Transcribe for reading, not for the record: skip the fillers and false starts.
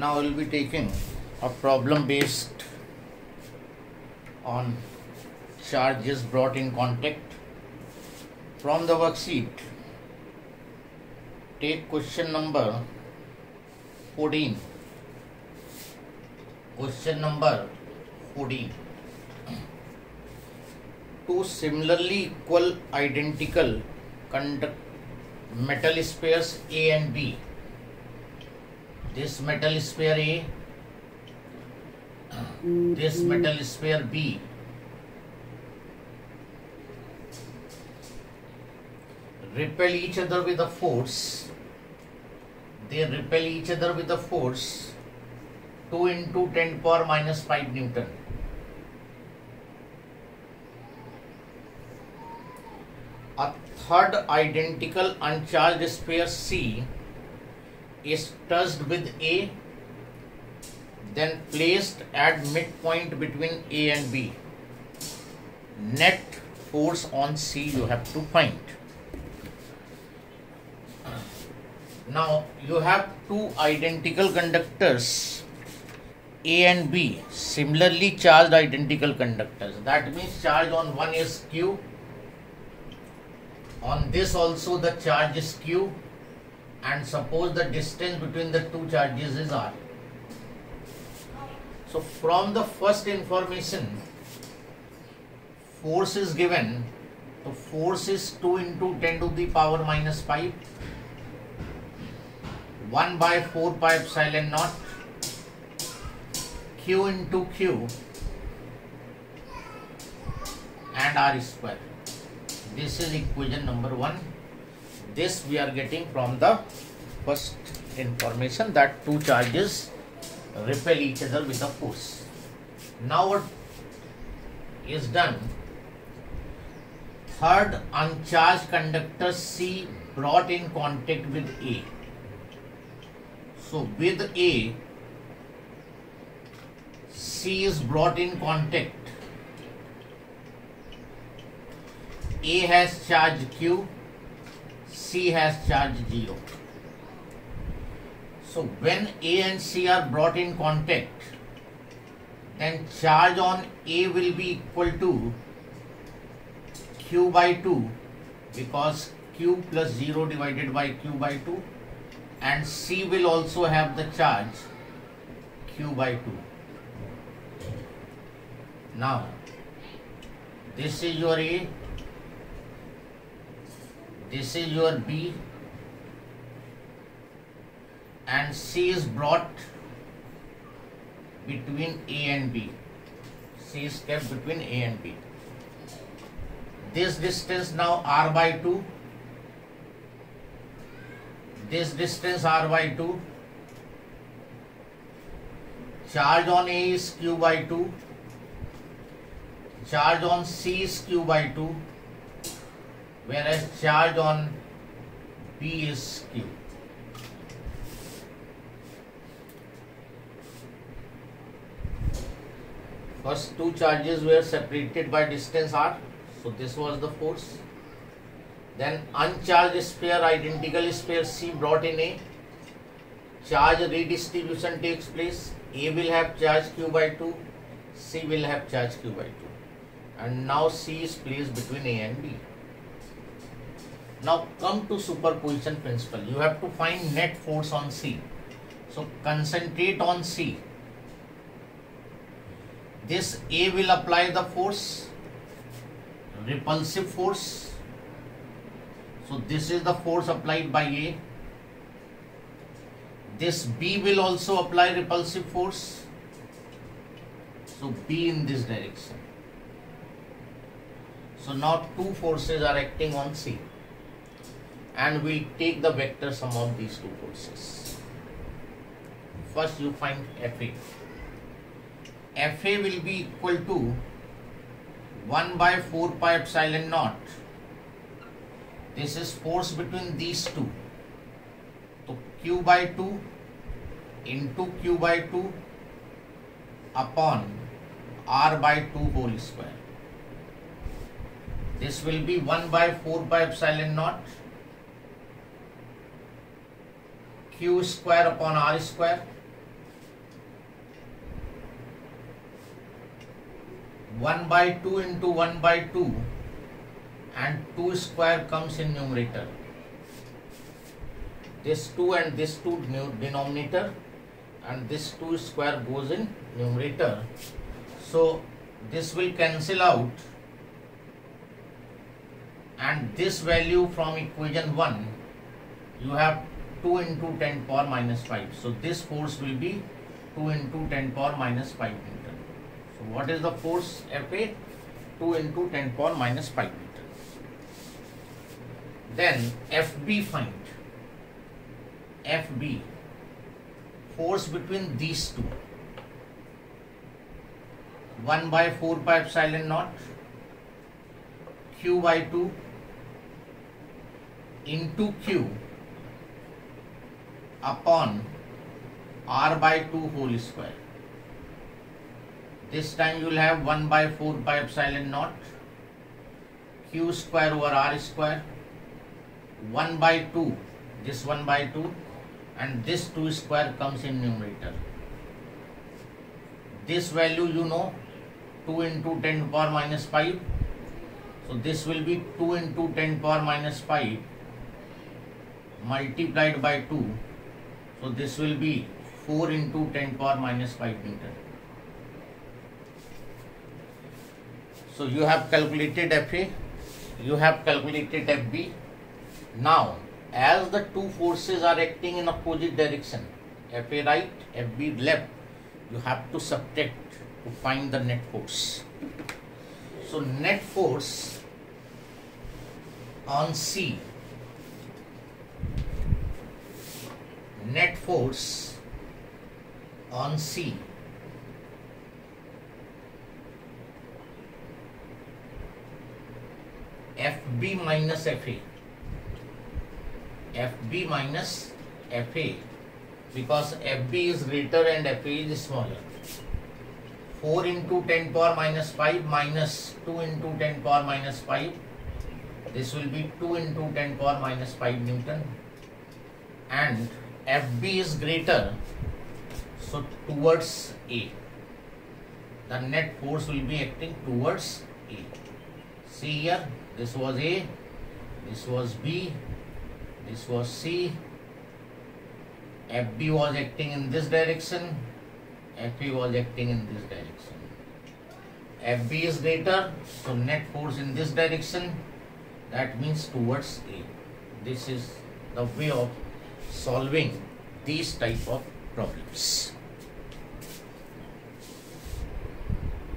Now we'll be taking a problem based on charges brought in contact from the worksheet. Take question number 14. Question number 14. Two similarly equal identical metal spheres A and B. This metal sphere A, this metal sphere B. Repel each other with a force. They repel each other with a force 2 into 10 power minus 5 Newton. A third identical uncharged sphere C is touched with A, then placed at midpoint between A and B. Net force on C you have to find. Now you have two identical conductors A and B, similarly charged identical conductors. That means charge on one is Q. On this also the charge is Q, and suppose the distance between the two charges is R. So from the first information, force is given. So force is 2 into 10 to the power minus 5, 1 by 4 pi epsilon naught, Q into Q and R square. This is equation number 1. This we are getting from the first information that two charges repel each other with a force. Now what is done? Third uncharged conductor C brought in contact with A. So with A, C is brought in contact. A has charge Q, C has charge 0. So when A and C are brought in contact, then charge on A will be equal to Q by 2, because Q plus 0 divided by Q by 2, and C will also have the charge Q by 2. Now this is your A, this is your B, and C is brought between A and B. C is kept between A and B. This distance now R by 2. This distance R by 2. Charge on A is Q by 2. Charge on C is Q by 2. Whereas charge on B is Q. First two charges were separated by distance R. So this was the force. Then uncharged sphere, identical sphere C brought in A. Charge redistribution takes place. A will have charge Q by 2. C will have charge Q by 2. And now C is placed between A and B. Now come to superposition principle. You have to find net force on C. So concentrate on C. This A will apply the force, repulsive force. So this is the force applied by A. This B will also apply repulsive force. So B in this direction. So now two forces are acting on C. And we'll take the vector sum of these two forces. First you find FA. FA will be equal to 1 by 4 pi epsilon naught. This is force between these two. So Q by 2 into Q by 2 upon R by 2 whole square. This will be 1 by 4 pi epsilon naught q square upon r square 1 by 2 into 1 by 2 and 2 square comes in numerator. This 2 and this 2 denominator and this 2 square goes in numerator. So this will cancel out, and this value from equation 1 you have 2 into 10 power minus 5. So this force will be 2 into 10 power minus 5 Newton. So what is the force Fa? 2 into 10 power minus 5 Newton. Then Fb find. Fb, force between these two. 1 by 4 pi epsilon naught Q by 2 into Q upon R by 2 whole square. This time you will have 1 by 4 pi epsilon naught Q square over R square, 1 by 2, this 1 by 2, and this 2 square comes in numerator. This value you know, 2 into 10 power minus 5. So this will be 2 into 10 power minus 5 multiplied by 2. So this will be 4 into 10 power minus 5 Newton. So you have calculated Fa, you have calculated Fb. Now, as the two forces are acting in opposite direction, Fa right, Fb left, you have to subtract to find the net force. So net force on C, net force on C Fb minus Fa, Fb minus Fa, because Fb is greater and Fa is smaller. 4 into 10 power minus 5 minus 2 into 10 power minus 5. This will be 2 into 10 power minus 5 Newton. And Fb is greater, so towards A. The net force will be acting towards A. See here, this was A, this was B, this was C. Fb was acting in this direction, Fa was acting in this direction. Fb is greater, so net force in this direction, that means towards A. This is the way of solving these type of problems.